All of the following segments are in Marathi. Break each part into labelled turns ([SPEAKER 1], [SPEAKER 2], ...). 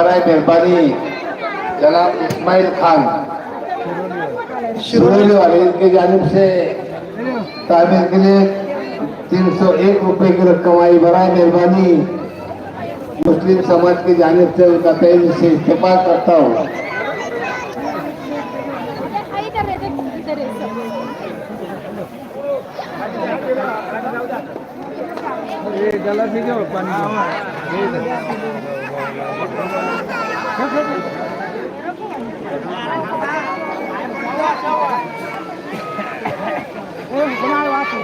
[SPEAKER 1] बराए मेहरबानी जनाब इस्माइल खान शिरोली वाले इनके जानिब से तामीर के लिए 301 रुपए की रकम आई। बराए मेहरबानी मुस्लिम समाज की जानिब से उनका तहे से इस्तेमाल करता हूँ।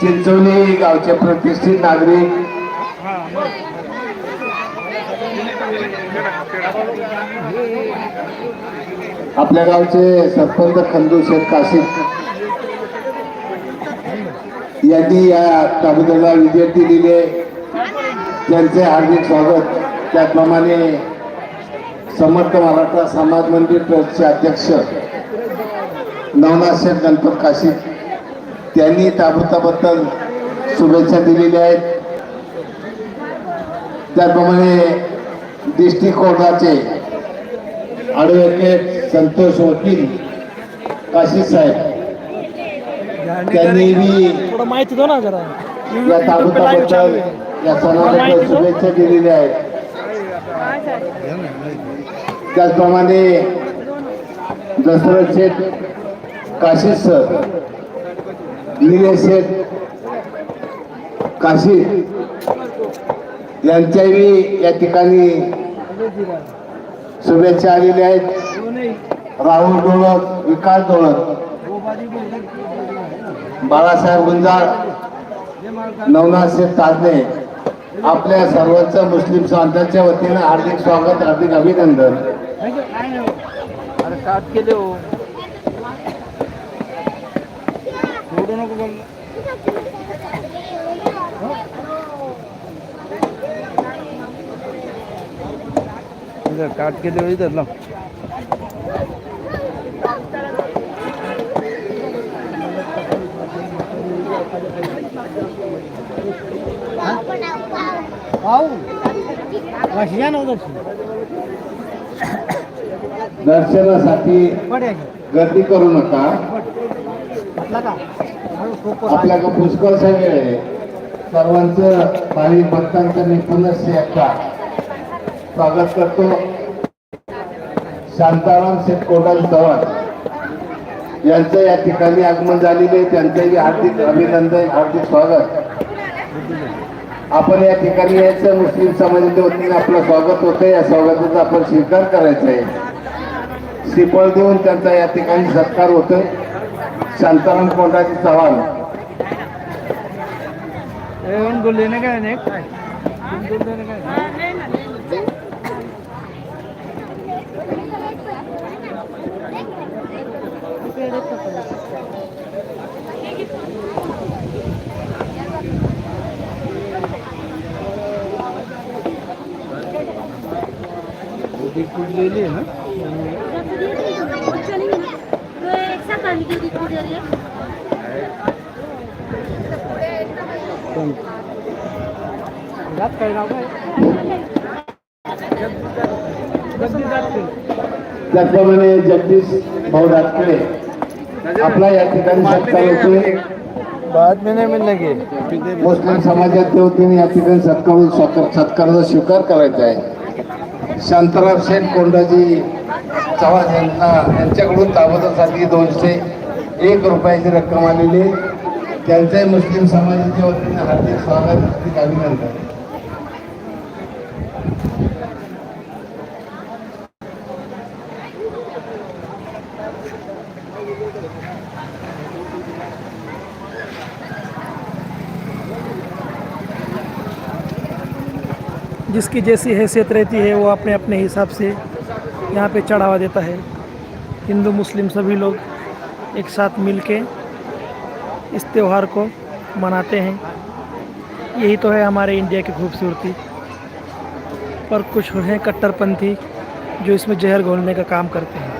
[SPEAKER 1] चिंचोली गावचे प्रतिष्ठित नागरिक आपल्या गावचे सरपंच खंदू शेख काशिद यांनी या तालुक्याला विजय दिलेले त्यांचे हार्दिक स्वागत। त्याचप्रमाणे समर्थ मराठा समाज मंदिर ट्रस्टचे अध्यक्ष नवनाथ शेठ गणपत काशिद त्यांनी ताबडतोबद्दल शुभेच्छा दिलेल्या आहेत। त्याचप्रमाणे डिस्ट्रिक्ट कोर्टाचे ॲडव्होकेट संतोष वकील काशिद साहेब त्यांनी
[SPEAKER 2] थोडं माहिती दो ना जरा
[SPEAKER 1] या ताबडतोबद्दल या सणाबद्दल शुभेच्छा दिलेल्या आहेत। त्याचप्रमाणे दशरथ शेठ काशिद सर निलेश शेठ काशिद यांच्याही या ठिकाणी शुभेच्छा आलेल्या आहेत। राहुल डोळक विकास डोळक बाळासाहेब गुंजाळ नवनाथ शेठ ताजने आपल्या सर्वांचं मुस्लिम समाजाच्या वतीनं हार्दिक स्वागत हार्दिक अभिनंदन।
[SPEAKER 2] काट के लिए इधर लो
[SPEAKER 1] दर्शनासाठी गर्दी करू नका। आपल्याला पुष्कळसा वेळ आहे। सर्वांचं भाविक भक्तांचं मी पुनश्च एकदा स्वागत करतो। शांताराम शेठ कोडाल चव्हाण यांचं या ठिकाणी आगमन झालेले त्यांचंही हार्दिक अभिनंदन हार्दिक स्वागत। आपण या ठिकाणी यायचं मुस्लिम समाजाच्या वतीने आपलं स्वागत होतं। या स्वागताचा आपण स्वीकार करायचा आहे। श्रीफळ देऊन त्यांचा या ठिकाणी सत्कार होतोय। शांताराम कोंडाजी चव्हाण
[SPEAKER 2] लेने का है ले लिए ना
[SPEAKER 1] त्याचप्रमाणे जगदीश भाऊ राटकडे आपला या ठिकाणी सत्कार होतोय।
[SPEAKER 2] बाद में नहीं मिलने के
[SPEAKER 1] मुस्लिम समाजाच्या वतीने या ठिकाणी सत्काराचा स्वीकार करायचा आहे। शांताराम शेठ कोंडाजी चव्हाण यांच्याकडून ताबडतोबसाठी 201 रुपयाची रक्कम आलेली त्यांच्याही मुस्लिम समाजाच्या वतीने हार्दिक स्वागत हार्दिक अभिनंदन।
[SPEAKER 2] जिसकी जैसी हैसियत रहती है वो अपने अपने हिसाब से यहाँ पे चढ़ावा देता है। हिंदू मुस्लिम सभी लोग एक साथ मिलके इस त्यौहार को मनाते हैं। यही तो है हमारे इंडिया की खूबसूरती। पर कुछ हैं कट्टरपंथी जो इसमें जहर घोलने का काम करते हैं।